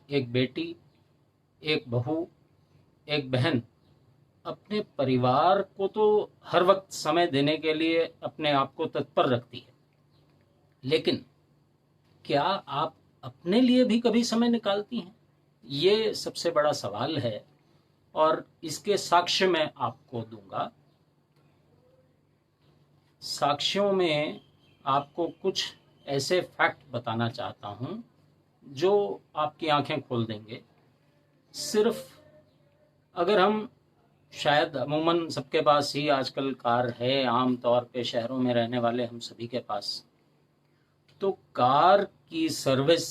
एक बेटी, एक बहू, एक बहन अपने परिवार को तो हर वक्त समय देने के लिए अपने आप को तत्पर रखती है, लेकिन क्या आप अपने लिए भी कभी समय निकालती हैं? ये सबसे बड़ा सवाल है और इसके साक्ष्य मैं आपको दूंगा। साक्ष्यों में आपको कुछ ऐसे फैक्ट बताना चाहता हूं जो आपकी आंखें खोल देंगे। सिर्फ अगर हम शायद अमूमन सबके पास ही आजकल कार है, आम तौर पे शहरों में रहने वाले हम सभी के पास, तो कार की सर्विस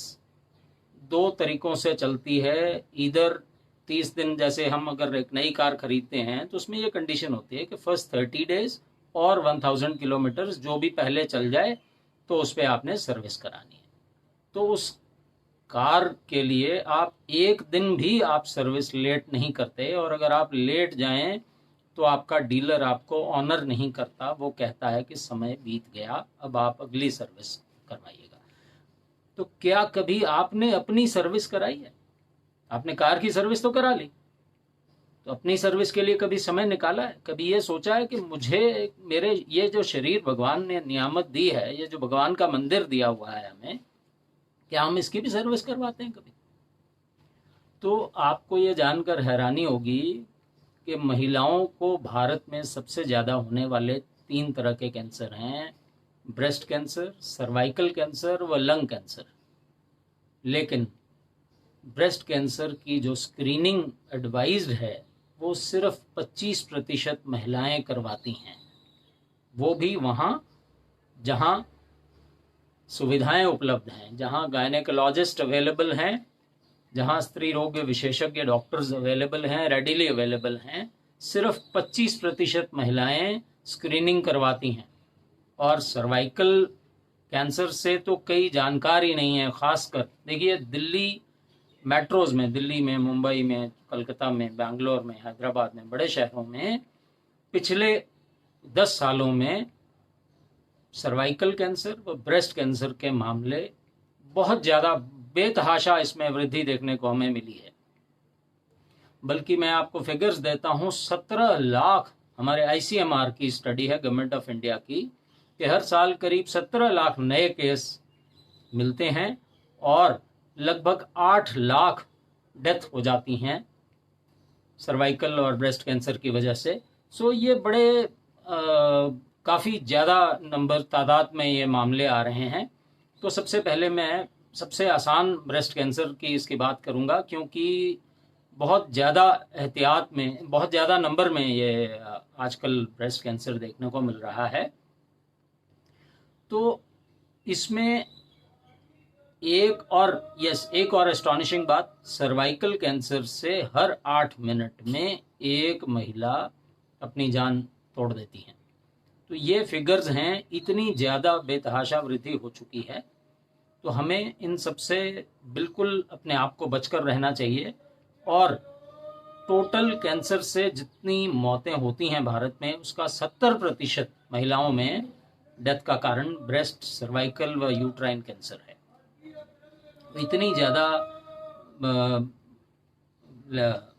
दो तरीकों से चलती है। इधर 30 दिन, जैसे हम अगर एक नई कार खरीदते हैं तो उसमें ये कंडीशन होती है कि फर्स्ट 30 डेज और 1000 किलोमीटर्स जो भी पहले चल जाए तो उस पर आपने सर्विस करानी है। तो उस कार के लिए आप एक दिन भी आप सर्विस लेट नहीं करते, और अगर आप लेट जाएं तो आपका डीलर आपको ऑनर नहीं करता, वो कहता है कि समय बीत गया, अब आप अगली सर्विस करवाइएगा। तो क्या कभी आपने अपनी सर्विस कराई है? आपने कार की सर्विस तो करा ली, तो अपनी सर्विस के लिए कभी समय निकाला है? कभी ये सोचा है कि मुझे मेरे ये जो शरीर भगवान ने नियामत दी है, ये जो भगवान का मंदिर दिया हुआ है हमें, क्या हम इसकी भी सर्विस करवाते हैं कभी? तो आपको ये जानकर हैरानी होगी कि महिलाओं को भारत में सबसे ज़्यादा होने वाले 3 तरह के कैंसर हैं: ब्रेस्ट कैंसर, सर्वाइकल कैंसर व लंग कैंसर। लेकिन ब्रेस्ट कैंसर की जो स्क्रीनिंग एडवाइज्ड है वो सिर्फ 25% महिलाएं करवाती हैं, वो भी वहाँ जहाँ सुविधाएं उपलब्ध हैं, जहाँ गायनेकोलॉजिस्ट अवेलेबल हैं, जहाँ स्त्री रोग विशेषज्ञ डॉक्टर्स अवेलेबल हैं, रेडिली अवेलेबल हैं। सिर्फ 25% महिलाएं स्क्रीनिंग करवाती हैं। और सर्वाइकल कैंसर से तो कई जानकार ही नहीं है। खासकर देखिए, दिल्ली मेट्रोज में, दिल्ली में, मुंबई में, कलकत्ता में, बेंगलोर में, हैदराबाद में, बड़े शहरों में पिछले 10 सालों में सर्वाइकल कैंसर व ब्रेस्ट कैंसर के मामले बहुत ज़्यादा बेतहाशा इसमें वृद्धि देखने को हमें मिली है। बल्कि मैं आपको फिगर्स देता हूँ, 17 लाख, हमारे ICMR की स्टडी है, गवर्नमेंट ऑफ इंडिया की, कि हर साल करीब 17 लाख नए केस मिलते हैं और लगभग 8 लाख डेथ हो जाती हैं सर्वाइकल और ब्रेस्ट कैंसर की वजह से। सो ये बड़े काफ़ी ज़्यादा नंबर, तादाद में ये मामले आ रहे हैं। तो सबसे पहले मैं सबसे आसान ब्रेस्ट कैंसर की इसकी बात करूंगा, क्योंकि बहुत ज़्यादा एहतियात में, बहुत ज़्यादा नंबर में ये आजकल ब्रेस्ट कैंसर देखने को मिल रहा है। तो इसमें एक और एस्टॉनिशिंग बात, सर्वाइकल कैंसर से हर 8 मिनट में एक महिला अपनी जान तोड़ देती है। तो ये फिगर्स हैं, इतनी ज़्यादा बेतहाशा वृद्धि हो चुकी है। तो हमें इन सबसे बिल्कुल अपने आप को बचकर रहना चाहिए। और टोटल कैंसर से जितनी मौतें होती हैं भारत में, उसका 70% महिलाओं में डेथ का कारण ब्रेस्ट, सर्वाइकल व यूट्राइन कैंसर है। इतनी ज़्यादा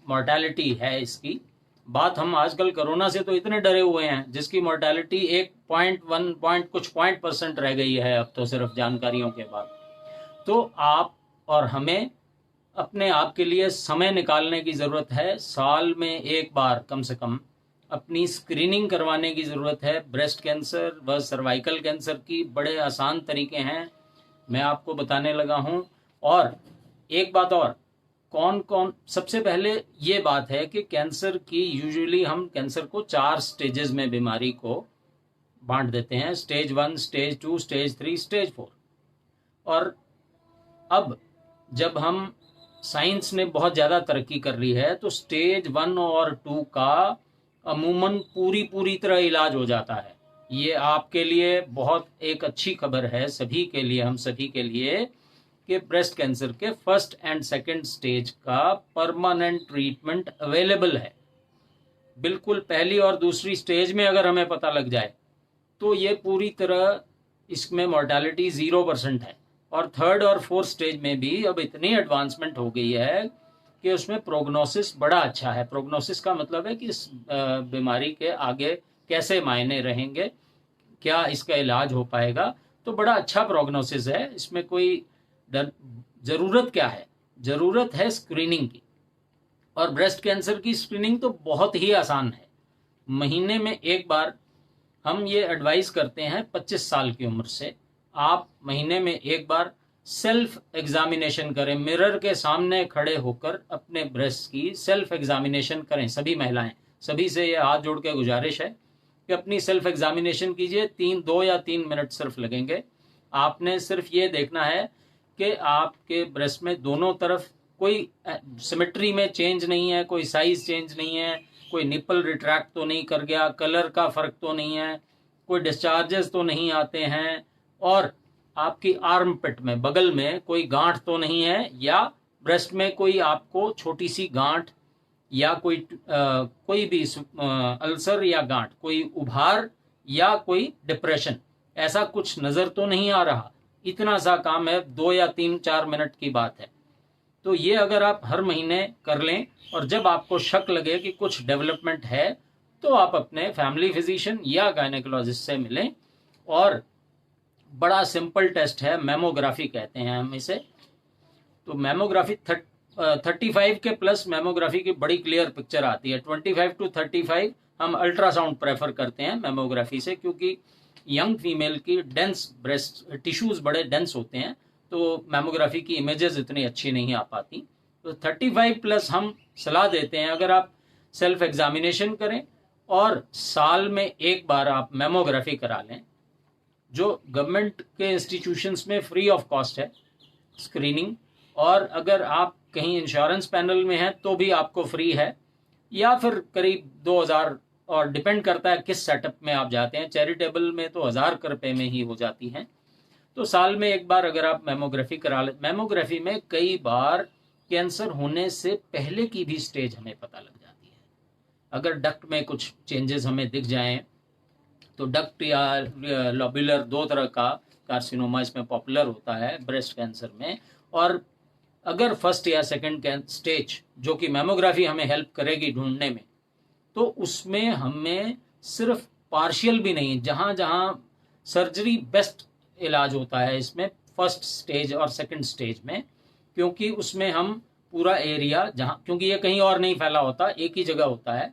मॉर्टेलिटी है इसकी बात। हम आजकल कोरोना से तो इतने डरे हुए हैं, जिसकी मॉर्टेलिटी 1.1 कुछ % रह गई है अब तो, सिर्फ जानकारियों के बाद। तो आप और हमें अपने आप के लिए समय निकालने की ज़रूरत है। साल में एक बार कम से कम अपनी स्क्रीनिंग करवाने की ज़रूरत है। ब्रेस्ट कैंसर व सर्वाइकल कैंसर की बड़े आसान तरीके हैं, मैं आपको बताने लगा हूं। और एक बात और, कौन कौन, सबसे पहले ये बात है कि कैंसर की यूजुअली हम कैंसर को 4 स्टेजेस में बीमारी को बांट देते हैं: स्टेज 1, स्टेज 2, स्टेज 3, स्टेज 4। और अब जब हम, साइंस ने बहुत ज़्यादा तरक्की कर ली है, तो स्टेज 1 और 2 का अमूमन पूरी तरह इलाज हो जाता है। ये आपके लिए बहुत एक अच्छी खबर है, सभी के लिए, हम सभी के लिए, कि ब्रेस्ट कैंसर के फर्स्ट एंड सेकंड स्टेज का परमानेंट ट्रीटमेंट अवेलेबल है। बिल्कुल पहली और दूसरी स्टेज में अगर हमें पता लग जाए तो ये पूरी तरह, इसमें मॉर्टेलिटी 0% है। और थर्ड और फोर्थ स्टेज में भी अब इतनी एडवांसमेंट हो गई है कि उसमें प्रोग्नोसिस बड़ा अच्छा है। प्रोग्नोसिस का मतलब है कि इस बीमारी के आगे कैसे मायने रहेंगे, क्या इसका इलाज हो पाएगा। तो बड़ा अच्छा प्रोग्नोसिस है, इसमें कोई ज़रूरत क्या है, ज़रूरत है स्क्रीनिंग की। और ब्रेस्ट कैंसर की स्क्रीनिंग तो बहुत ही आसान है। महीने में एक बार हम ये एडवाइस करते हैं 25 साल की उम्र से आप महीने में एक बार सेल्फ एग्जामिनेशन करें, मिरर के सामने खड़े होकर अपने ब्रेस्ट की सेल्फ एग्जामिनेशन करें। सभी महिलाएं, सभी से ये हाथ जोड़ के गुजारिश है कि अपनी सेल्फ एग्जामिनेशन कीजिए। 2 या 3 मिनट सिर्फ लगेंगे। आपने सिर्फ ये देखना है कि आपके ब्रेस्ट में दोनों तरफ कोई सिमेट्री में चेंज नहीं है, कोई साइज चेंज नहीं है, कोई निपल रिट्रैक्ट तो नहीं कर गया, कलर का फर्क तो नहीं है, कोई डिस्चार्जेस तो नहीं आते हैं, और आपकी आर्म पिट में, बगल में कोई गांठ तो नहीं है, या ब्रेस्ट में कोई आपको छोटी सी गांठ या कोई भी अल्सर या गांठ, कोई उभार या कोई डिप्रेशन, ऐसा कुछ नजर तो नहीं आ रहा। इतना सा काम है, 2 या 3-4 मिनट की बात है। तो ये अगर आप हर महीने कर लें और जब आपको शक लगे कि कुछ डेवलपमेंट है तो आप अपने फैमिली फिजिशियन या गायनेकोलॉजिस्ट से मिलें। और बड़ा सिंपल टेस्ट है, मेमोग्राफी कहते हैं हम इसे। तो मेमोग्राफी 35 के प्लस मेमोग्राफी की बड़ी क्लियर पिक्चर आती है। 25 to 35 हम अल्ट्रासाउंड प्रेफर करते हैं मेमोग्राफी से, क्योंकि यंग फीमेल की डेंस ब्रेस्ट टिश्यूज बड़े डेंस होते हैं, तो मेमोग्राफी की इमेजेस इतनी अच्छी नहीं आ पाती। तो 35 प्लस हम सलाह देते हैं अगर आप सेल्फ एग्जामिनेशन करें और साल में एक बार आप मेमोग्राफी करा लें, जो गवर्नमेंट के इंस्टीट्यूशंस में फ्री ऑफ कॉस्ट है स्क्रीनिंग। और अगर आप कहीं इंश्योरेंस पैनल में हैं तो भी आपको फ्री है, या फिर करीब 2000, और डिपेंड करता है किस सेटअप में आप जाते हैं। चैरिटेबल में तो 1000 रुपए में ही हो जाती हैं। तो साल में एक बार अगर आप मेमोग्राफी करा ले, मेमोग्राफी में कई बार कैंसर होने से पहले की भी स्टेज हमें पता लग जाती है। अगर डक्ट में कुछ चेंजेस हमें दिख जाएं, तो डक्ट या लोब्यूलर, 2 तरह का कार्सिनोमा इसमें पॉपुलर होता है ब्रेस्ट कैंसर में। और अगर फर्स्ट या सेकंड स्टेज, जो कि मेमोग्राफी हमें हेल्प करेगी ढूंढने में, तो उसमें हमें सिर्फ पार्शियल भी नहीं, जहां जहां सर्जरी बेस्ट इलाज होता है इसमें फर्स्ट स्टेज और सेकंड स्टेज में, क्योंकि उसमें हम पूरा एरिया, जहां, क्योंकि ये कहीं और नहीं फैला होता, एक ही जगह होता है,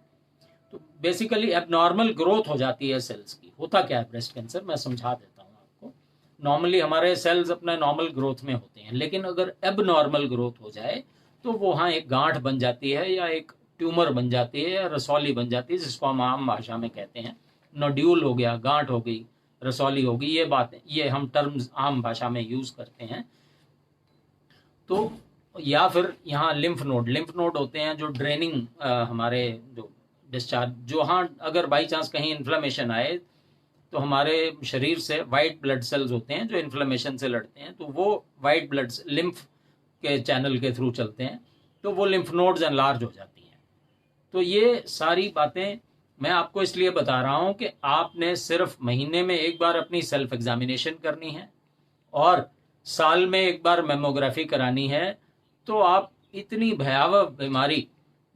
तो बेसिकली एबनॉर्मल ग्रोथ हो जाती है सेल्स की। होता क्या है ब्रेस्ट कैंसर, मैं समझा देता हूँ आपको। नॉर्मली हमारे सेल्स अपने नॉर्मल ग्रोथ में होते हैं, लेकिन अगर एबनॉर्मल ग्रोथ हो जाए तो वहाँ एक गांठ बन जाती है, या एक ट्यूमर बन जाती है, या रसौली बन जाती है, जिसको हम आम भाषा में कहते हैं नोड्यूल हो गया, गांठ हो गई, रसौली होगी। ये बातें, ये हम टर्म्स आम भाषा में यूज करते हैं। तो या फिर यहाँ लिम्फ नोड होते हैं, जो ड्रेनिंग हमारे जो डिस्चार्ज, जो, हाँ, अगर बाई चांस कहीं इन्फ्लेमेशन आए तो हमारे शरीर से वाइट ब्लड सेल्स होते हैं जो इन्फ्लेमेशन से लड़ते हैं, तो वो वाइट ब्लड लिम्फ के चैनल के थ्रू चलते हैं, तो वो लिम्फ नोड्स एनलार्ज हो जाती हैं। तो ये सारी बातें मैं आपको इसलिए बता रहा हूं कि आपने सिर्फ महीने में एक बार अपनी सेल्फ एग्जामिनेशन करनी है और साल में एक बार मेमोग्राफी करानी है। तो आप इतनी भयावह बीमारी,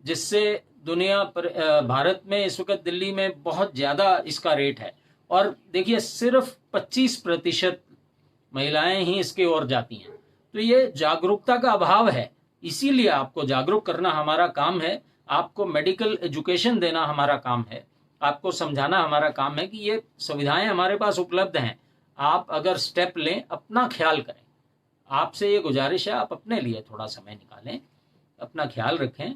जिससे दुनिया पर, भारत में इस वक्त दिल्ली में बहुत ज़्यादा इसका रेट है, और देखिए सिर्फ 25% महिलाएं ही इसकी ओर जाती हैं। तो ये जागरूकता का अभाव है, इसीलिए आपको जागरूक करना हमारा काम है, आपको मेडिकल एजुकेशन देना हमारा काम है, आपको समझाना हमारा काम है कि ये सुविधाएं हमारे पास उपलब्ध हैं। आप अगर स्टेप लें, अपना ख्याल करें। आपसे ये गुजारिश है, आप अपने लिए थोड़ा समय निकालें, अपना ख्याल रखें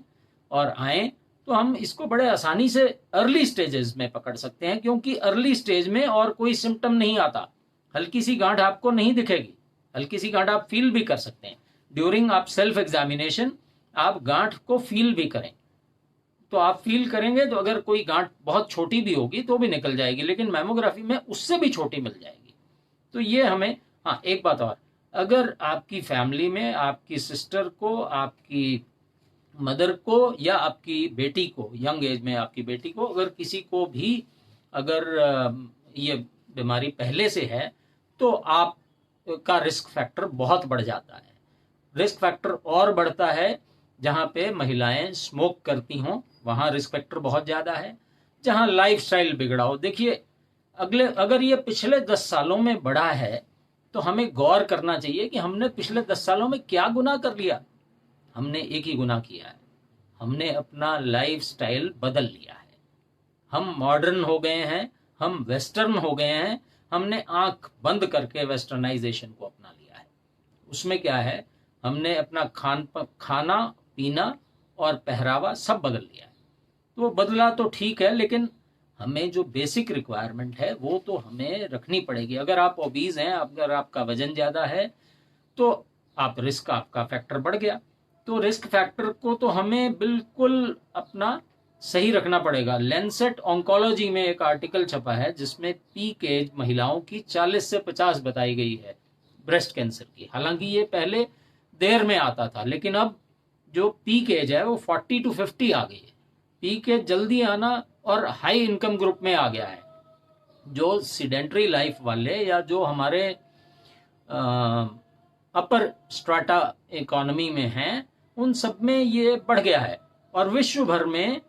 और आएँ, तो हम इसको बड़े आसानी से अर्ली स्टेजेस में पकड़ सकते हैं, क्योंकि अर्ली स्टेज में और कोई सिम्टम नहीं आता। हल्की सी गांठ आपको नहीं दिखेगी, हल्की सी गांठ आप फील भी कर सकते हैं। ड्यूरिंग आप सेल्फ एग्जामिनेशन आप गांठ को फील भी करें, तो आप फील करेंगे, तो अगर कोई गांठ बहुत छोटी भी होगी तो भी निकल जाएगी, लेकिन मेमोग्राफी में उससे भी छोटी मिल जाएगी। तो ये हमें, हाँ, एक बात और, अगर आपकी फैमिली में आपकी सिस्टर को, आपकी मदर को, या आपकी बेटी को, यंग एज में आपकी बेटी को, अगर किसी को भी अगर ये बीमारी पहले से है, तो आप का रिस्क फैक्टर बहुत बढ़ जाता है। रिस्क फैक्टर और बढ़ता है जहाँ पे महिलाएं स्मोक करती हों, वहाँ रिस्क फैक्टर बहुत ज़्यादा है। जहाँ लाइफस्टाइल बिगड़ा हो, देखिए अगर ये पिछले 10 सालों में बढ़ा है तो हमें गौर करना चाहिए कि हमने पिछले 10 सालों में क्या गुनाह कर लिया। हमने एक ही गुनाह किया है, हमने अपना लाइफस्टाइल बदल लिया है। हम मॉडर्न हो गए हैं, हम वेस्टर्न हो गए हैं, हमने आंख बंद करके वेस्टर्नाइजेशन को अपना लिया है। उसमें क्या है, हमने अपना खाना पीना और पहरावा सब बदल लिया है। तो वो बदला तो ठीक है, लेकिन हमें जो बेसिक रिक्वायरमेंट है वो तो हमें रखनी पड़ेगी। अगर आप ओबीज हैं, अगर आपका वजन ज़्यादा है, तो आपका फैक्टर बढ़ गया। तो रिस्क फैक्टर को तो हमें बिल्कुल अपना सही रखना पड़ेगा। लेंसेट ऑन्कोलॉजी में एक आर्टिकल छपा है जिसमें पीक एज महिलाओं की 40 से 50 बताई गई है ब्रेस्ट कैंसर की। हालांकि ये पहले देर में आता था, लेकिन अब जो पीक एज है वो 40 to 50 आ गई है। पीक एज जल्दी आना और हाई इनकम ग्रुप में आ गया है। जो सीडेंटरी लाइफ वाले या जो हमारे अपर स्ट्राटा इकोनॉमी में हैं, उन सब में ये बढ़ गया है। और विश्व भर में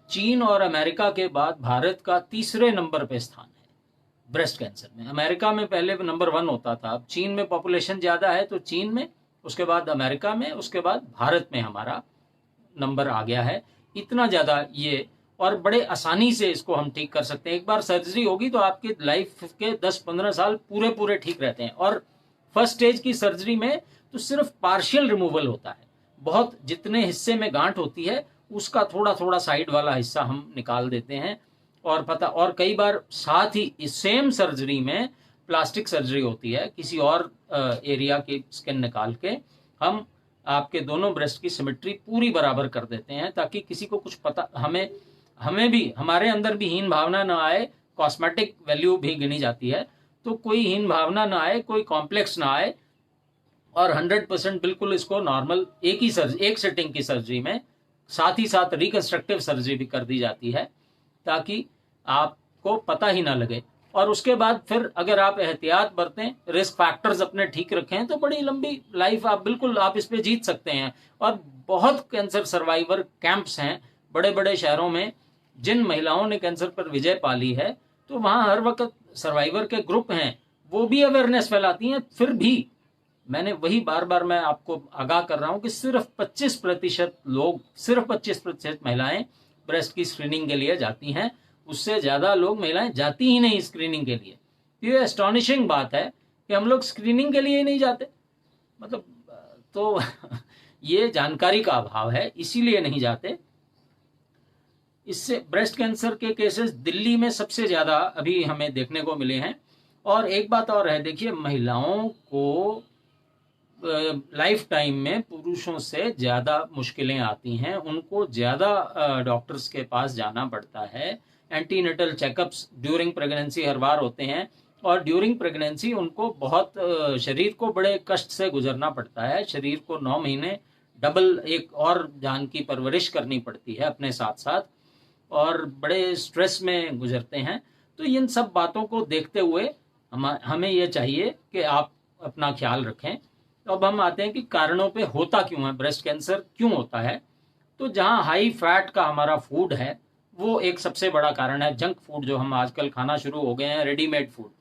चीन और अमेरिका के बाद भारत का तीसरे नंबर पे स्थान है ब्रेस्ट कैंसर में। अमेरिका में पहले नंबर 1 होता था, अब चीन में पॉपुलेशन ज़्यादा है तो चीन में, उसके बाद अमेरिका में, उसके बाद भारत में हमारा नंबर आ गया है। इतना ज़्यादा ये, और बड़े आसानी से इसको हम ठीक कर सकते हैं। एक बार सर्जरी होगी तो आपके लाइफ के 10-15 साल पूरे ठीक रहते हैं। और फर्स्ट स्टेज की सर्जरी में तो सिर्फ पार्शियल रिमूवल होता है, बहुत जितने हिस्से में गांठ होती है उसका थोड़ा साइड वाला हिस्सा हम निकाल देते हैं। और कई बार साथ ही इस सेम सर्जरी में प्लास्टिक सर्जरी होती है, किसी और एरिया की स्किन निकाल के हम आपके दोनों ब्रेस्ट की सिमेट्री पूरी बराबर कर देते हैं, ताकि किसी को कुछ पता, हमें भी, हमारे अंदर भी हीन भावना ना आए। कॉस्मेटिक वैल्यू भी गिनी जाती है, तो कोई हीन भावना ना आए, कोई कॉम्प्लेक्स ना आए, और 100% बिल्कुल इसको नॉर्मल एक सेटिंग की सर्जरी में साथ ही साथ रिकंस्ट्रक्टिव सर्जरी भी कर दी जाती है, ताकि आपको पता ही ना लगे। और उसके बाद फिर अगर आप एहतियात बरतें, रिस्क फैक्टर्स अपने ठीक रखें, तो बड़ी लंबी लाइफ आप इस पे जीत सकते हैं। और बहुत कैंसर सर्वाइवर कैंप्स हैं बड़े बड़े शहरों में। जिन महिलाओं ने कैंसर पर विजय पाली है, तो वहाँ हर वक्त सर्वाइवर के ग्रुप हैं, वो भी अवेयरनेस फैलाती हैं। फिर भी मैंने वही बार मैं आपको आगाह कर रहा हूं कि सिर्फ 25% महिलाएं ब्रेस्ट की स्क्रीनिंग के लिए जाती हैं। उससे ज्यादा लोग महिलाएं जाती ही नहीं स्क्रीनिंग के लिए। ये एस्टॉनिशिंग बात है कि हम लोग स्क्रीनिंग के लिए ही नहीं जाते, मतलब तो ये जानकारी का अभाव है, इसीलिए नहीं जाते। इससे ब्रेस्ट कैंसर के केसेस दिल्ली में सबसे ज्यादा अभी हमें देखने को मिले हैं। और एक बात और है, देखिए, महिलाओं को लाइफ टाइम में पुरुषों से ज़्यादा मुश्किलें आती हैं, उनको ज़्यादा डॉक्टर्स के पास जाना पड़ता है। एंटीनेटल चेकअप्स ड्यूरिंग प्रेगनेंसी हर बार होते हैं, और ड्यूरिंग प्रेगनेंसी उनको बहुत शरीर को बड़े कष्ट से गुजरना पड़ता है। शरीर को 9 महीने डबल एक और जान की परवरिश करनी पड़ती है अपने साथ साथ, और बड़े स्ट्रेस में गुजरते हैं। तो इन सब बातों को देखते हुए हमें यह चाहिए कि आप अपना ख्याल रखें। तो अब हम आते हैं कि कारणों पे होता क्यों है, ब्रेस्ट कैंसर क्यों होता है। तो जहाँ हाई फैट का हमारा फूड है, वो एक सबसे बड़ा कारण है। जंक फूड जो हम आजकल खाना शुरू हो गए हैं, रेडीमेड फूड।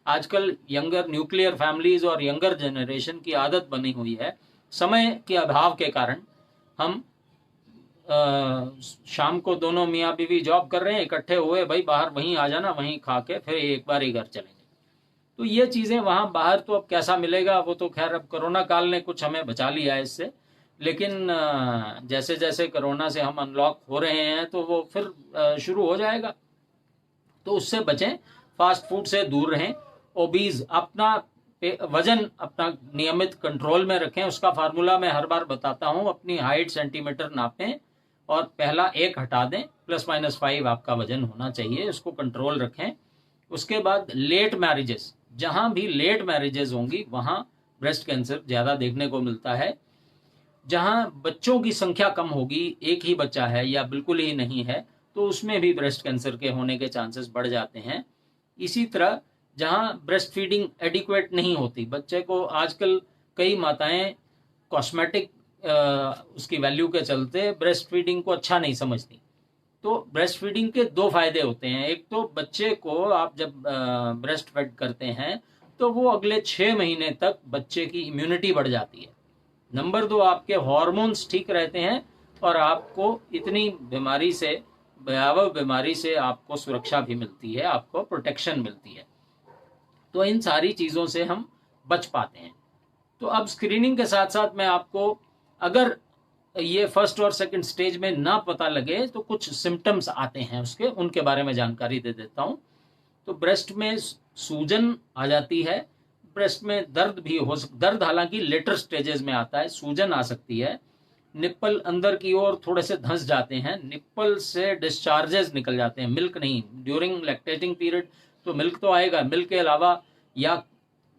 आजकल यंगर न्यूक्लियर फैमिलीज और यंगर जनरेशन की आदत बनी हुई है। समय के अभाव के कारण हम शाम को दोनों मियाँ बीवी जॉब कर रहे हैं, इकट्ठे हुए, भाई बाहर वहीं आ जाना, वहीं खा के फिर एक बार ही घर चलेंगे। तो ये चीज़ें वहाँ बाहर तो अब कैसा मिलेगा, वो तो खैर अब कोरोना काल ने कुछ हमें बचा लिया है इससे। लेकिन जैसे जैसे कोरोना से हम अनलॉक हो रहे हैं, तो वो फिर शुरू हो जाएगा। तो उससे बचें, फास्ट फूड से दूर रहें। ओबीज, अपना वजन अपना नियमित कंट्रोल में रखें। उसका फार्मूला मैं हर बार बताता हूँ। अपनी हाइट सेंटीमीटर नापें और पहला 1 हटा दें, +-5 आपका वजन होना चाहिए, उसको कंट्रोल रखें। उसके बाद लेट मैरिजेस, जहां भी लेट मैरिजेस होंगी वहां ब्रेस्ट कैंसर ज्यादा देखने को मिलता है। जहां बच्चों की संख्या कम होगी, एक ही बच्चा है या बिल्कुल ही नहीं है, तो उसमें भी ब्रेस्ट कैंसर के होने के चांसेस बढ़ जाते हैं। इसी तरह जहाँ ब्रेस्ट फीडिंग एडिक्वेट नहीं होती। बच्चे को आजकल कई माताएं कॉस्मेटिक उसकी वैल्यू के चलते ब्रेस्ट फीडिंग को अच्छा नहीं समझती। तो ब्रेस्ट फीडिंग के दो फायदे होते हैं। एक तो बच्चे को आप जब ब्रेस्ट फीड करते हैं तो वो अगले 6 महीने तक बच्चे की इम्यूनिटी बढ़ जाती है। नंबर 2, आपके हार्मोन्स ठीक रहते हैं और आपको इतनी बीमारी से, भयावह बीमारी से आपको सुरक्षा भी मिलती है, आपको प्रोटेक्शन मिलती है। तो इन सारी चीज़ों से हम बच पाते हैं। तो अब स्क्रीनिंग के साथ साथ मैं आपको, अगर ये फर्स्ट और सेकंड स्टेज में ना पता लगे तो कुछ सिम्टम्स आते हैं उसके, उनके बारे में जानकारी दे देता हूँ। तो ब्रेस्ट में सूजन आ जाती है, ब्रेस्ट में दर्द भी दर्द हालांकि लेटर स्टेजेस में आता है, सूजन आ सकती है, निप्पल अंदर की ओर थोड़े से धंस जाते हैं, निप्पल से डिस्चार्जेस निकल जाते हैं, मिल्क नहीं। ड्यूरिंग लैक्टेटिंग पीरियड तो मिल्क तो आएगा, मिल्क के अलावा या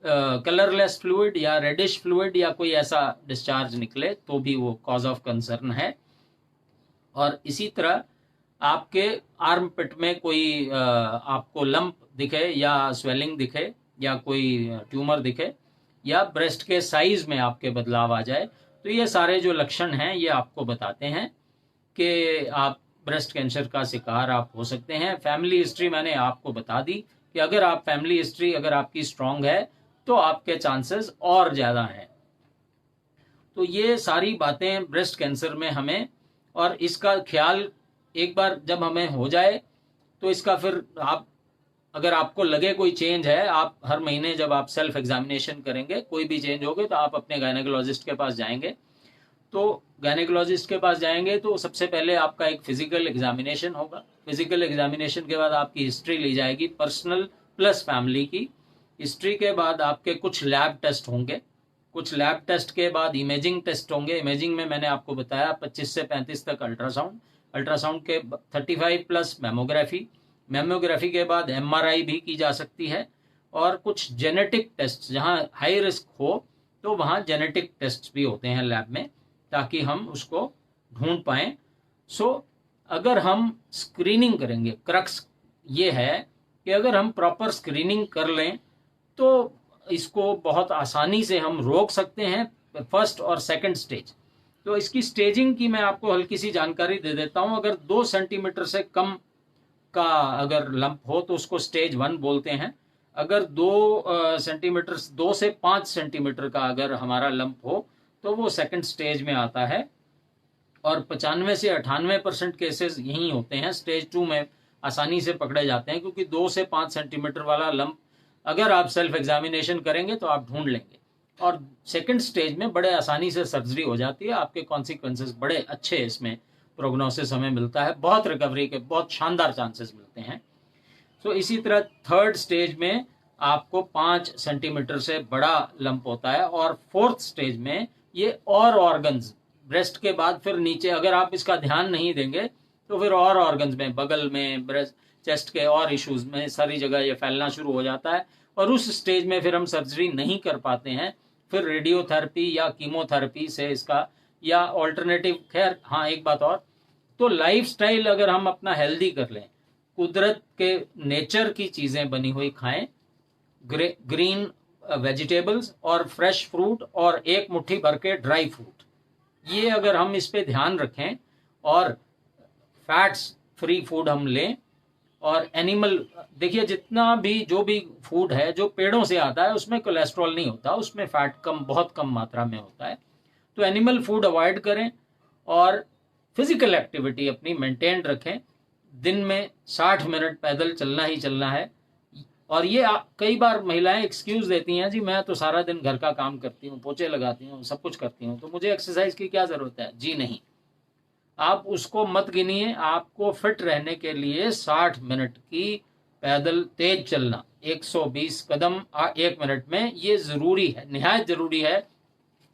कलरलेस फ्लूइड या रेडिश फ्लूइड या कोई ऐसा डिस्चार्ज निकले तो भी वो कॉज ऑफ कंसर्न है। और इसी तरह आपके आर्म पिट में कोई आपको लंप दिखे या स्वेलिंग दिखे या कोई ट्यूमर दिखे या ब्रेस्ट के साइज में आपके बदलाव आ जाए, तो ये सारे जो लक्षण हैं ये आपको बताते हैं कि आप ब्रेस्ट कैंसर का शिकार आप हो सकते हैं। फैमिली हिस्ट्री मैंने आपको बता दी कि अगर आप फैमिली हिस्ट्री अगर आपकी स्ट्रांग है तो आपके चांसेस और ज़्यादा हैं। तो ये सारी बातें ब्रेस्ट कैंसर में हमें, और इसका ख्याल एक बार जब हमें हो जाए तो इसका फिर आप, अगर आपको लगे कोई चेंज है, आप हर महीने जब आप सेल्फ एग्जामिनेशन करेंगे, कोई भी चेंज होगे तो आप अपने गायनेकोलॉजिस्ट के पास जाएंगे। तो गायनेकोलॉजिस्ट के पास जाएंगे तो सबसे पहले आपका एक फिजिकल एग्जामिनेशन होगा। फिजिकल एग्जामिनेशन के बाद आपकी हिस्ट्री ली जाएगी, पर्सनल प्लस फैमिली की। हिस्ट्री के बाद आपके कुछ लैब टेस्ट होंगे, कुछ लैब टेस्ट के बाद इमेजिंग टेस्ट होंगे। इमेजिंग में मैंने आपको बताया 25 से 35 तक अल्ट्रासाउंड, अल्ट्रासाउंड के 35 प्लस मेमोग्राफी, मेमोग्राफी के बाद एमआरआई भी की जा सकती है, और कुछ जेनेटिक टेस्ट, जहां हाई रिस्क हो तो वहां जेनेटिक टेस्ट भी होते हैं लैब में, ताकि हम उसको ढूंढ पाएं। सो अगर हम स्क्रीनिंग करेंगे, क्रक्स ये है कि अगर हम प्रॉपर स्क्रीनिंग कर लें तो इसको बहुत आसानी से हम रोक सकते हैं फर्स्ट और सेकंड स्टेज। तो इसकी स्टेजिंग की मैं आपको हल्की सी जानकारी दे देता हूं। अगर 2 सेंटीमीटर से कम का अगर लंप हो तो उसको स्टेज 1 बोलते हैं। अगर 2 सेंटीमीटर, 2 से 5 सेंटीमीटर का अगर हमारा लंप हो तो वो सेकंड स्टेज में आता है, और 95 से 98% केसेस यही होते हैं। स्टेज 2 में आसानी से पकड़े जाते हैं, क्योंकि 2 से 5 सेंटीमीटर वाला लंप अगर आप सेल्फ एग्जामिनेशन करेंगे तो आप ढूंढ लेंगे, और सेकंड स्टेज में बड़े आसानी से सर्जरी हो जाती है। आपके कॉन्सिक्वेंसेस बड़े अच्छे इसमें प्रोग्नोसिस हमें मिलता है, बहुत रिकवरी के बहुत शानदार चांसेस मिलते हैं। तो इसी तरह थर्ड स्टेज में आपको 5 सेंटीमीटर से बड़ा लंप होता है, और फोर्थ स्टेज में ये और ऑर्गन्स, ब्रेस्ट के बाद फिर नीचे अगर आप इसका ध्यान नहीं देंगे तो फिर और ऑर्गन्स में, बगल में, ब्रेस्ट, चेस्ट के और इश्यूज में सारी जगह ये फैलना शुरू हो जाता है, और उस स्टेज में फिर हम सर्जरी नहीं कर पाते हैं। फिर रेडियोथेरेपी या कीमोथेरेपी से इसका, या ऑल्टरनेटिव। खैर हाँ, एक बात और, तो लाइफस्टाइल अगर हम अपना हेल्दी कर लें, कुदरत के नेचर की चीजें बनी हुई खाएं, ग्रीन वेजिटेबल्स और फ्रेश फ्रूट और एक मुट्ठी भर के ड्राई फ्रूट, ये अगर हम इस पे ध्यान रखें, और फैट्स फ्री फूड हम लें, और एनिमल, देखिए जितना भी जो भी फूड है जो पेड़ों से आता है उसमें कोलेस्ट्रॉल नहीं होता, उसमें फैट कम, बहुत कम मात्रा में होता है। तो एनिमल फूड अवॉइड करें, और फिजिकल एक्टिविटी अपनी मेंटेन रखें। दिन में 60 मिनट पैदल चलना ही चलना है। और ये कई बार महिलाएं एक्सक्यूज देती हैं, जी मैं तो सारा दिन घर का काम करती हूँ, पोछे लगाती हूँ, सब कुछ करती हूँ, तो मुझे एक्सरसाइज की क्या जरूरत है। जी नहीं, आप उसको मत गिनिए। आपको फिट रहने के लिए 60 मिनट की पैदल तेज चलना, 120 कदम 1 मिनट में, ये जरूरी है, निहायत जरूरी है।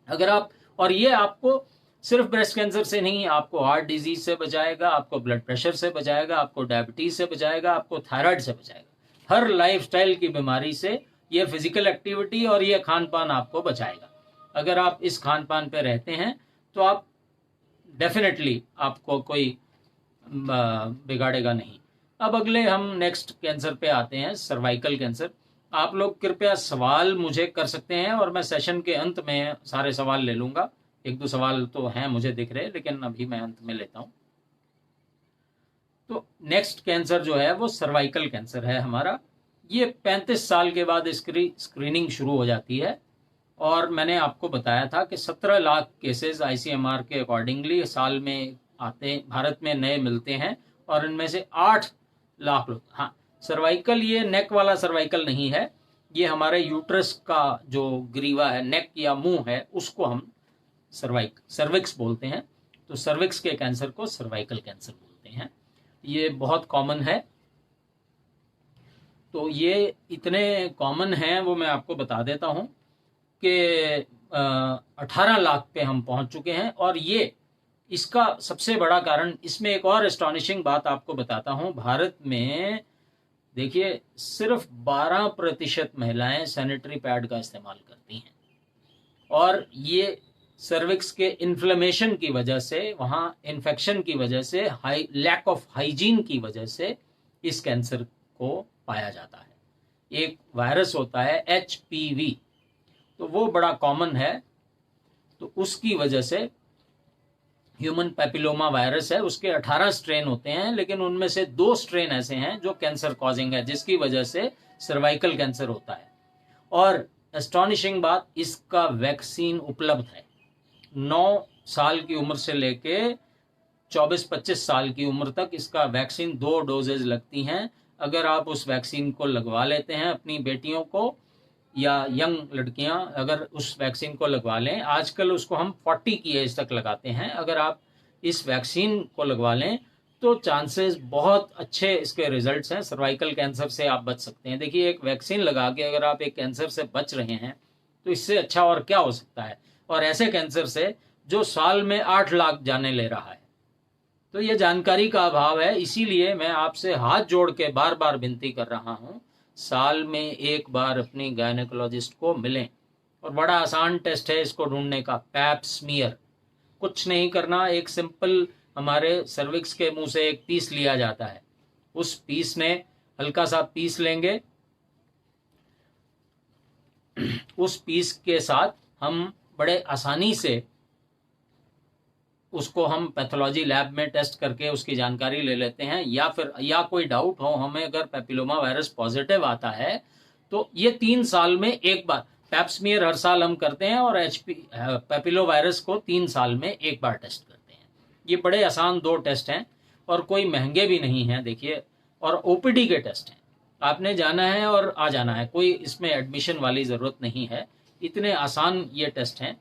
अगर आप, और ये आपको सिर्फ ब्रेस्ट कैंसर से नहीं, आपको हार्ट डिजीज से बचाएगा, आपको ब्लड प्रेशर से बचाएगा, आपको डायबिटीज से बचाएगा, आपको थायराइड से बचाएगा। हर लाइफस्टाइल की बीमारी से ये फिजिकल एक्टिविटी और ये खान पान आपको बचाएगा। अगर आप इस खान पान पे रहते हैं तो आप डेफिनेटली, आपको कोई बिगाड़ेगा नहीं। अब अगले हम नेक्स्ट कैंसर पे आते हैं, सर्वाइकल कैंसर। आप लोग कृपया सवाल मुझे कर सकते हैं और मैं सेशन के अंत में सारे सवाल ले लूंगा। एक दो सवाल तो हैं मुझे दिख रहे, लेकिन अभी मैं अंत में लेता हूं। तो नेक्स्ट कैंसर जो है वो सर्वाइकल कैंसर है हमारा। ये 35 साल के बाद इसकी स्क्रीनिंग शुरू हो जाती है, और मैंने आपको बताया था कि 17 लाख केसेस आईसीएमआर के अकॉर्डिंगली साल में आते भारत में नए मिलते हैं, और इनमें से 8 लाख लोग, हाँ सर्वाइकल, ये नेक वाला सर्वाइकल नहीं है, ये हमारे यूट्रस का जो ग्रीवा है, नेक या मुंह है, उसको हम सर्विक्स बोलते हैं। तो सर्विक्स के कैंसर को सर्वाइकल कैंसर बोलते हैं। ये बहुत कॉमन है। तो ये इतने कॉमन हैं वो मैं आपको बता देता हूं कि 18 लाख पे हम पहुंच चुके हैं। और ये इसका सबसे बड़ा कारण, इसमें एक और एस्टॉनिशिंग बात आपको बताता हूं। भारत में देखिए सिर्फ 12% महिलाएं सैनिटरी पैड का इस्तेमाल करती हैं, और ये सर्विक्स के इन्फ्लेमेशन की वजह से, वहां इन्फेक्शन की वजह से, लैक ऑफ हाइजीन की वजह से इस कैंसर को पाया जाता है। एक वायरस होता है HPV, तो वो बड़ा कॉमन है। तो उसकी वजह से ह्यूमन पैपिलोमा वायरस है, उसके 18 स्ट्रेन होते हैं, लेकिन उनमें से 2 स्ट्रेन ऐसे हैं जो कैंसर कॉजिंग है, जिसकी वजह से सर्वाइकल कैंसर होता है। और एस्टॉनिशिंग बात, इसका वैक्सीन उपलब्ध है। 9 साल की उम्र से लेके 24-25 साल की उम्र तक इसका वैक्सीन 2 डोजेज लगती हैं। अगर आप उस वैक्सीन को लगवा लेते हैं, अपनी बेटियों को या यंग लड़कियां अगर उस वैक्सीन को लगवा लें, आजकल उसको हम 40 की एज तक लगाते हैं, अगर आप इस वैक्सीन को लगवा लें तो चांसेस बहुत अच्छे इसके रिजल्ट्स हैं, सर्वाइकल कैंसर से आप बच सकते हैं। देखिए एक वैक्सीन लगा के अगर आप एक कैंसर से बच रहे हैं तो इससे अच्छा और क्या हो सकता है, और ऐसे कैंसर से जो साल में 8 लाख जाने ले रहा है। तो ये जानकारी का अभाव है, इसीलिए मैं आपसे हाथ जोड़ के बार बार विनती कर रहा हूं, साल में एक बार अपनी गायनेकोलॉजिस्ट को मिलें। और बड़ा आसान टेस्ट है इसको ढूंढने का, पैप स्मीयर। कुछ नहीं करना, एक सिंपल हमारे सर्विक्स के मुंह से एक पीस लिया जाता है, उस पीस ने हल्का सा पीस लेंगे, उस पीस के साथ हम बड़े आसानी से उसको हम पैथोलॉजी लैब में टेस्ट करके उसकी जानकारी ले लेते हैं। या कोई डाउट हो हमें, अगर पैपिलोमा वायरस पॉजिटिव आता है तो ये 3 साल में एक बार, पैप्समियर हर साल हम करते हैं, और पैपिलो वायरस को 3 साल में एक बार टेस्ट करते हैं। ये बड़े आसान 2 टेस्ट हैं और कोई महंगे भी नहीं हैं। देखिए, और OPD के टेस्ट हैं, आपने जाना है और आ जाना है, कोई इसमें एडमिशन वाली ज़रूरत नहीं है, इतने आसान ये टेस्ट हैं।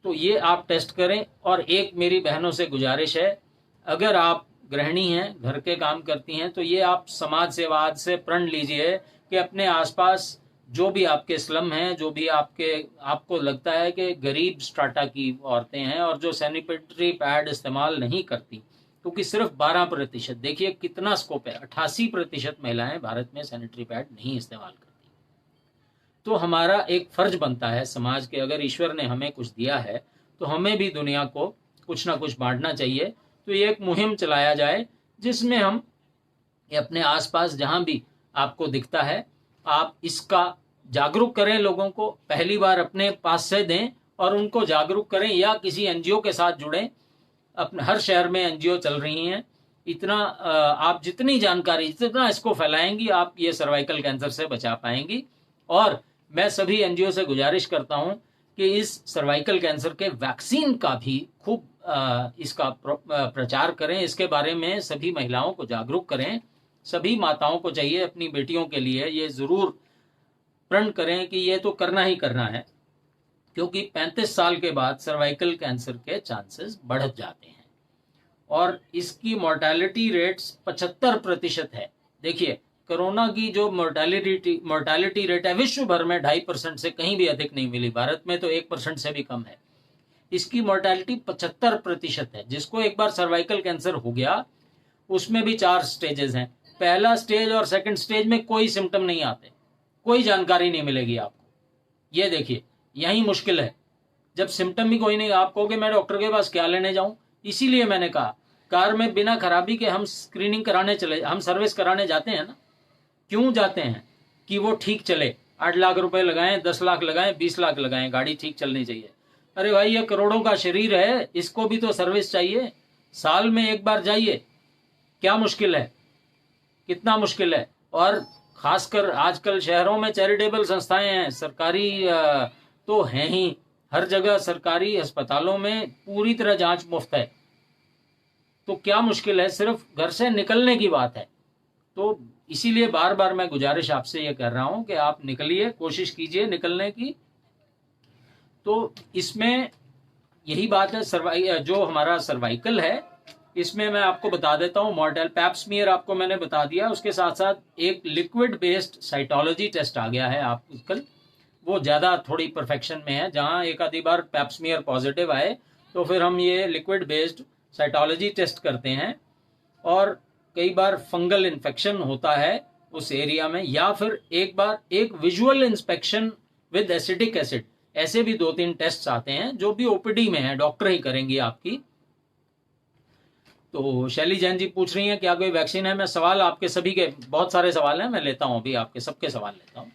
तो ये आप टेस्ट करें। और एक मेरी बहनों से गुजारिश है, अगर आप गृहिणी हैं, घर के काम करती हैं, तो ये आप समाज सेवा आज से प्रण लीजिए कि अपने आसपास जो भी आपके स्लम हैं, जो भी आपको लगता है कि गरीब स्ट्राटा की औरतें हैं और जो सैनिटरी पैड इस्तेमाल नहीं करती, क्योंकि सिर्फ 12%, देखिए कितना स्कोप है, 88% महिलाएं भारत में सैनिटरी पैड नहीं इस्तेमाल करती। तो हमारा एक फर्ज बनता है समाज के, अगर ईश्वर ने हमें कुछ दिया है तो हमें भी दुनिया को कुछ ना कुछ बांटना चाहिए। तो ये एक मुहिम चलाया जाए जिसमें हम अपने आसपास जहां भी आपको दिखता है, आप इसका जागरूक करें लोगों को, पहली बार अपने पास से दें और उनको जागरूक करें, या किसी एनजीओ के साथ जुड़ें। अपने हर शहर में एनजीओ चल रही हैं। इतना आप जितनी जानकारी, जितना इसको फैलाएंगी, आप ये सर्वाइकल कैंसर से बचा पाएंगी। और मैं सभी एनजीओ से गुजारिश करता हूं कि इस सर्वाइकल कैंसर के वैक्सीन का भी खूब इसका प्रचार करें, इसके बारे में सभी महिलाओं को जागरूक करें। सभी माताओं को चाहिए अपनी बेटियों के लिए ये जरूर प्रण करें कि ये तो करना ही करना है, क्योंकि 35 साल के बाद सर्वाइकल कैंसर के चांसेस बढ़ जाते हैं और इसकी मोर्टेलिटी रेट्स 75% है। देखिए, कोरोना की जो मोर्टेलिटी रेट है विश्व भर में 2.5% से कहीं भी अधिक नहीं मिली, भारत में तो 1% से भी कम है। इसकी मोर्टेलिटी 75% है। जिसको एक बार सर्वाइकल कैंसर हो गया, उसमें भी 4 स्टेजेस हैं। पहला स्टेज और सेकंड स्टेज में कोई सिम्टम नहीं आते, कोई जानकारी नहीं मिलेगी आपको। ये देखिए, यही मुश्किल है, जब सिम्टम ही कोई नहीं, आप कहोगे मैं डॉक्टर के पास क्या लेने जाऊं। इसीलिए मैंने कहा, कार में बिना खराबी के हम स्क्रीनिंग कराने हम सर्विस कराने जाते हैं ना। क्यों जाते हैं? कि वो ठीक चले। 8 लाख रुपए लगाएं, 10 लाख लगाएं, 20 लाख लगाएं, गाड़ी ठीक चलनी चाहिए। अरे भाई, ये करोड़ों का शरीर है, इसको भी तो सर्विस चाहिए। साल में एक बार जाइए, क्या मुश्किल है, कितना मुश्किल है। और खासकर आजकल शहरों में चैरिटेबल संस्थाएं हैं, सरकारी तो हैं ही। हर जगह सरकारी अस्पतालों में पूरी तरह जांच मुफ्त है। तो क्या मुश्किल है, सिर्फ घर से निकलने की बात है। तो इसीलिए बार बार मैं गुजारिश आपसे ये कर रहा हूं कि आप निकलिए, कोशिश कीजिए निकलने की। तो इसमें यही बात है, जो हमारा सर्वाइकल है, इसमें मैं आपको बता देता हूं, मॉर्टेल पैप्समियर आपको मैंने बता दिया। उसके साथ साथ एक लिक्विड बेस्ड साइटोलॉजी टेस्ट आ गया है आजकल, वो ज़्यादा थोड़ी परफेक्शन में है। जहां एक आधी बार पैप्समियर पॉजिटिव आए तो फिर हम ये लिक्विड बेस्ड साइटोलॉजी टेस्ट करते हैं। और कई बार फंगल इन्फेक्शन होता है उस एरिया में, या फिर एक बार एक visual inspection with acetic acid, ऐसे भी 2-3 टेस्ट आते हैं जो भी ओपीडी में है, डॉक्टर ही करेंगी आपकी। तो शैली जैन जी पूछ रही हैं क्या कोई वैक्सीन है। मैं सवाल आपके सभी के, बहुत सारे सवाल हैं, मैं लेता हूं अभी आपके सबके सवाल लेता हूं।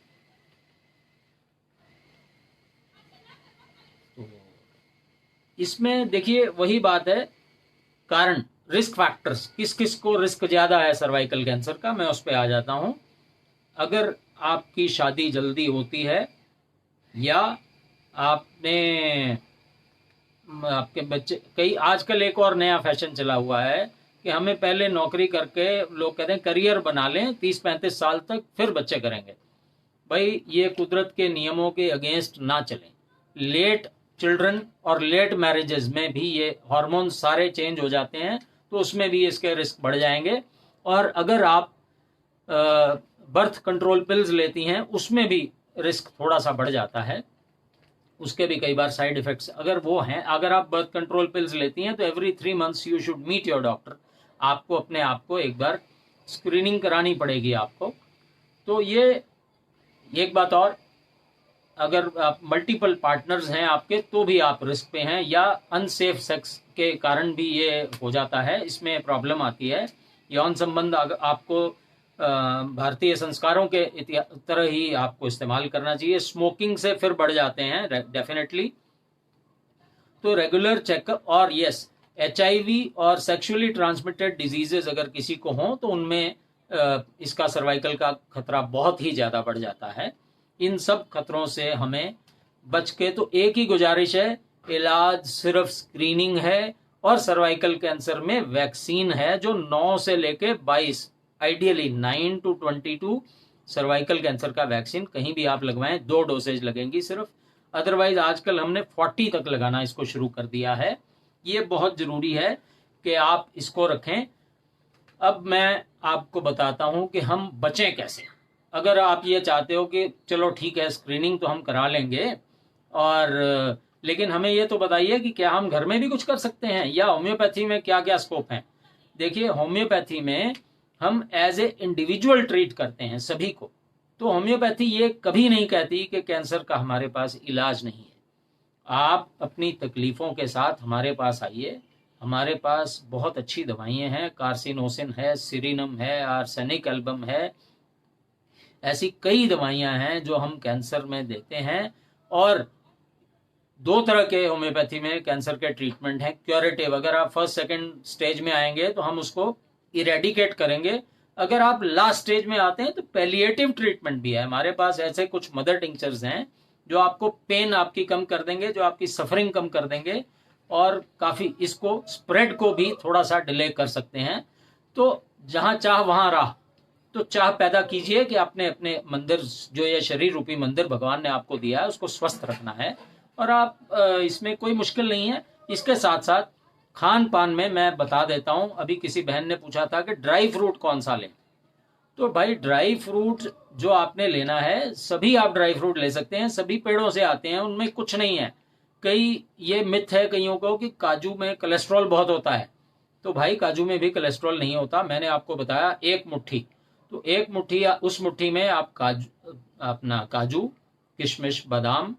तो इसमें देखिए वही बात है, कारण, रिस्क फैक्टर्स, किस किस को रिस्क ज्यादा है सर्वाइकल कैंसर का, मैं उस पर आ जाता हूं। अगर आपकी शादी जल्दी होती है, या आपने, आपके बच्चे, कई आजकल एक और नया फैशन चला हुआ है कि हमें पहले नौकरी करके, लोग कहते हैं करियर बना लें 30-35 साल तक, फिर बच्चे करेंगे। भाई ये कुदरत के नियमों के अगेंस्ट ना चलें। लेट चिल्ड्रन और लेट मैरिजेस में भी ये हार्मोन सारे चेंज हो जाते हैं, तो उसमें भी इसके रिस्क बढ़ जाएंगे। और अगर आप बर्थ कंट्रोल पिल्स लेती हैं, उसमें भी रिस्क थोड़ा सा बढ़ जाता है, उसके भी कई बार साइड इफेक्ट्स अगर वो हैं। अगर आप बर्थ कंट्रोल पिल्स लेती हैं तो every 3 months you should meet your doctor. आपको अपने आप को एक बार स्क्रीनिंग करानी पड़ेगी आपको। तो ये एक बात और, अगर आप मल्टीपल पार्टनर्स हैं आपके तो भी आप रिस्क पे हैं, या अनसेफ सेक्स के कारण भी ये हो जाता है, इसमें प्रॉब्लम आती है। यौन संबंध आपको भारतीय संस्कारों के तरह ही आपको इस्तेमाल करना चाहिए। स्मोकिंग से फिर बढ़ जाते हैं डेफिनेटली। तो रेगुलर चेकअप, और यस, HIV और सेक्सुअली ट्रांसमिटेड डिजीजेस अगर किसी को हो तो उनमें इसका सर्वाइकल का खतरा बहुत ही ज्यादा बढ़ जाता है। इन सब खतरों से हमें बच के, तो एक ही गुजारिश है, इलाज सिर्फ स्क्रीनिंग है, और सर्वाइकल कैंसर में वैक्सीन है जो 9 से लेके 22, आइडियली 9 to 22 सर्वाइकल कैंसर का वैक्सीन कहीं भी आप लगवाएं, 2 डोसेज लगेंगी सिर्फ। अदरवाइज आजकल हमने 40 तक लगाना इसको शुरू कर दिया है। ये बहुत जरूरी है कि आप इसको रखें। अब मैं आपको बताता हूं कि हम बचें कैसे। अगर आप ये चाहते हो कि चलो ठीक है स्क्रीनिंग तो हम करा लेंगे, और लेकिन हमें ये तो बताइए कि क्या हम घर में भी कुछ कर सकते हैं, या होम्योपैथी में क्या क्या स्कोप है। देखिए होम्योपैथी में हम एज ए इंडिविजुअल ट्रीट करते हैं सभी को। तो होम्योपैथी ये कभी नहीं कहती कि कैंसर का हमारे पास इलाज नहीं है। आप अपनी तकलीफों के साथ हमारे पास आइए, हमारे पास बहुत अच्छी दवाइयाँ हैं, कार्सिनोसिन है, सिरिनम है, आर्सेनिक एल्बम है, ऐसी कई दवाइयाँ हैं जो हम कैंसर में देते हैं। और 2 तरह के होम्योपैथी में कैंसर के ट्रीटमेंट हैं। क्यूरेटिव, अगर आप फर्स्ट सेकंड स्टेज में आएंगे तो हम उसको इरेडिकेट करेंगे। अगर आप लास्ट स्टेज में आते हैं तो पैलिएटिव ट्रीटमेंट भी है हमारे पास। ऐसे कुछ मदर टिंक्चर्स हैं जो आपको पेन आपकी कम कर देंगे, जो आपकी सफरिंग कम कर देंगे, और काफी इसको स्प्रेड को भी थोड़ा सा डिले कर सकते हैं। तो जहां चाह वहां राह, तो चाह पैदा कीजिए कि अपने अपने मंदिर, जो ये शरीर रूपी मंदिर भगवान ने आपको दिया है, उसको स्वस्थ रखना है। और आप इसमें कोई मुश्किल नहीं है। इसके साथ साथ खान पान में मैं बता देता हूं, अभी किसी बहन ने पूछा था कि ड्राई फ्रूट कौन सा लें। तो भाई ड्राई फ्रूट जो आपने लेना है, सभी आप ड्राई फ्रूट ले सकते हैं, सभी पेड़ों से आते हैं, उनमें कुछ नहीं है। कई ये मिथ है कईयों को कि काजू में कोलेस्ट्रॉल बहुत होता है। तो भाई काजू में भी कोलेस्ट्रॉल नहीं होता। मैंने आपको बताया 1 मुट्ठी, तो 1 मुट्ठी या उस मुट्ठी में आप अपना काजू, किशमिश, बादाम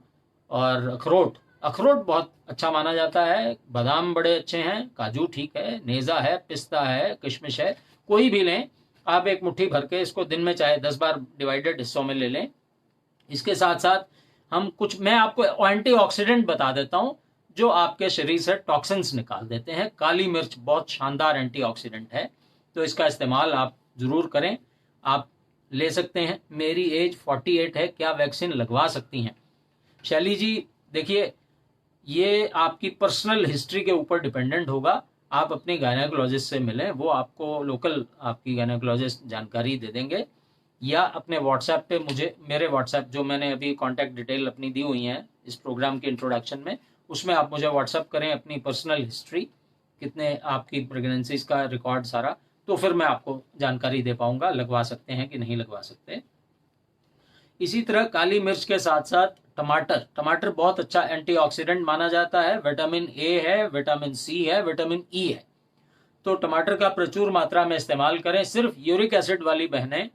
और अखरोट। अखरोट बहुत अच्छा माना जाता है, बादाम बड़े अच्छे हैं, काजू ठीक है, नेजा है, पिस्ता है, किशमिश है, कोई भी लें। आप एक मुट्ठी भर के इसको दिन में चाहे 10 बार डिवाइडेड हिस्सों में ले लें। इसके साथ साथ हम कुछ, मैं आपको एंटीऑक्सीडेंट बता देता हूं जो आपके शरीर से टॉक्सिन्स निकाल देते हैं। काली मिर्च बहुत शानदार एंटीऑक्सीडेंट है, तो इसका इस्तेमाल आप जरूर करें। आप ले सकते हैं। मेरी एज 48 है, क्या वैक्सीन लगवा सकती हैं? शैली जी, देखिए, ये आपकी पर्सनल हिस्ट्री के ऊपर डिपेंडेंट होगा। आप अपने गायनेकोलॉजिस्ट से मिलें, वो आपको लोकल आपकी गायनेकोलॉजिस्ट जानकारी दे देंगे, या अपने व्हाट्सएप पे मुझे, मेरे व्हाट्सएप जो मैंने अभी कॉन्टैक्ट डिटेल अपनी दी हुई है इस प्रोग्राम के इंट्रोडक्शन में, उसमें आप मुझे व्हाट्सएप करें अपनी पर्सनल हिस्ट्री, कितने आपकी प्रेगनेंसीज का रिकॉर्ड सारा, तो फिर मैं आपको जानकारी दे पाऊंगा लगवा सकते हैं कि नहीं लगवा सकते। इसी तरह काली मिर्च के साथ साथ टमाटर बहुत अच्छा एंटीऑक्सीडेंट माना जाता है। विटामिन ए है, विटामिन सी है, विटामिन ई है, तो टमाटर का प्रचुर मात्रा में इस्तेमाल करें। सिर्फ यूरिक एसिड वाली बहनें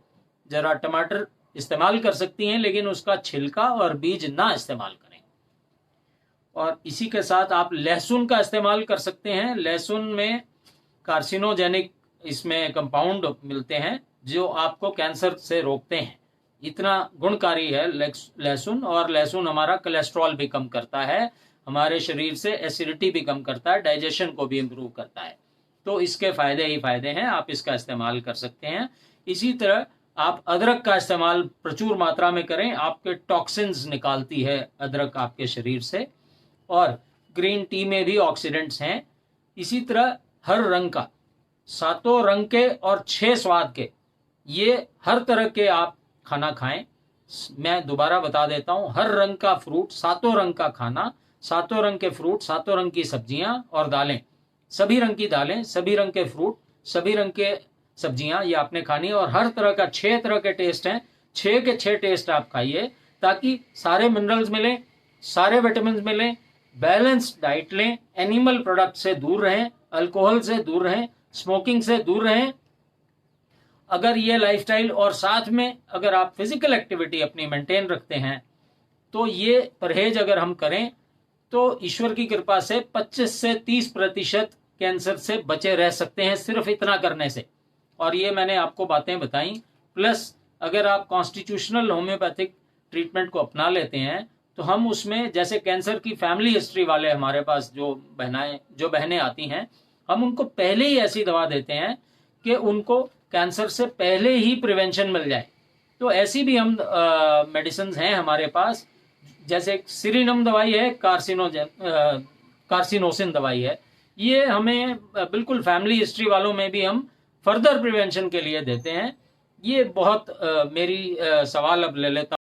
जरा टमाटर इस्तेमाल कर सकती हैं, लेकिन उसका छिलका और बीज ना इस्तेमाल करें। और इसी के साथ आप लहसुन का इस्तेमाल कर सकते हैं। लहसुन में कार्सिनोजेनिक इसमें कंपाउंड मिलते हैं जो आपको कैंसर से रोकते हैं। इतना गुणकारी है लहसुन। और लहसुन हमारा कोलेस्ट्रॉल भी कम करता है, हमारे शरीर से एसिडिटी भी कम करता है, डाइजेशन को भी इम्प्रूव करता है। तो इसके फायदे ही फायदे हैं, आप इसका इस्तेमाल कर सकते हैं। इसी तरह आप अदरक का इस्तेमाल प्रचुर मात्रा में करें, आपके टॉक्सिन्स निकालती है अदरक आपके शरीर से। और ग्रीन टी में भी ऑक्सीडेंट्स हैं। इसी तरह हर रंग का, 7 रंग के और 6 स्वाद के, ये हर तरह के आप खाना खाएं। मैं दोबारा बता देता हूं, हर रंग का फ्रूट, 7 रंग का खाना, 7 रंग के फ्रूट, 7 रंग की सब्जियां और दालें, सभी रंग की दालें, सभी रंग के फ्रूट, सभी रंग के सब्जियां, ये आपने खानी है। और हर तरह का 6 तरह के टेस्ट हैं, 6 के 6 टेस्ट आप खाइए, ताकि सारे मिनरल्स मिलें, सारे विटामिन मिलें, बैलेंस्ड डाइट लें, एनिमल प्रोडक्ट से दूर रहें, अल्कोहल से दूर रहें, स्मोकिंग से दूर रहें। अगर ये लाइफस्टाइल और साथ में अगर आप फिजिकल एक्टिविटी अपनी मेंटेन रखते हैं, तो ये परहेज अगर हम करें, तो ईश्वर की कृपा से 25 से 30% कैंसर से बचे रह सकते हैं, सिर्फ इतना करने से। और ये मैंने आपको बातें बताई। प्लस अगर आप कॉन्स्टिट्यूशनल होम्योपैथिक ट्रीटमेंट को अपना लेते हैं, तो हम उसमें, जैसे कैंसर की फैमिली हिस्ट्री वाले हमारे पास जो बहनें आती हैं, हम उनको पहले ही ऐसी दवा देते हैं कि उनको कैंसर से पहले ही प्रिवेंशन मिल जाए। तो ऐसी भी हम मेडिसिन हैं हमारे पास, जैसे सिरिनम दवाई है, कार्सिनोसिन दवाई है, ये हमें बिल्कुल फैमिली हिस्ट्री वालों में भी हम फर्दर प्रिवेंशन के लिए देते हैं। ये बहुत मेरी सवाल अब ले लेता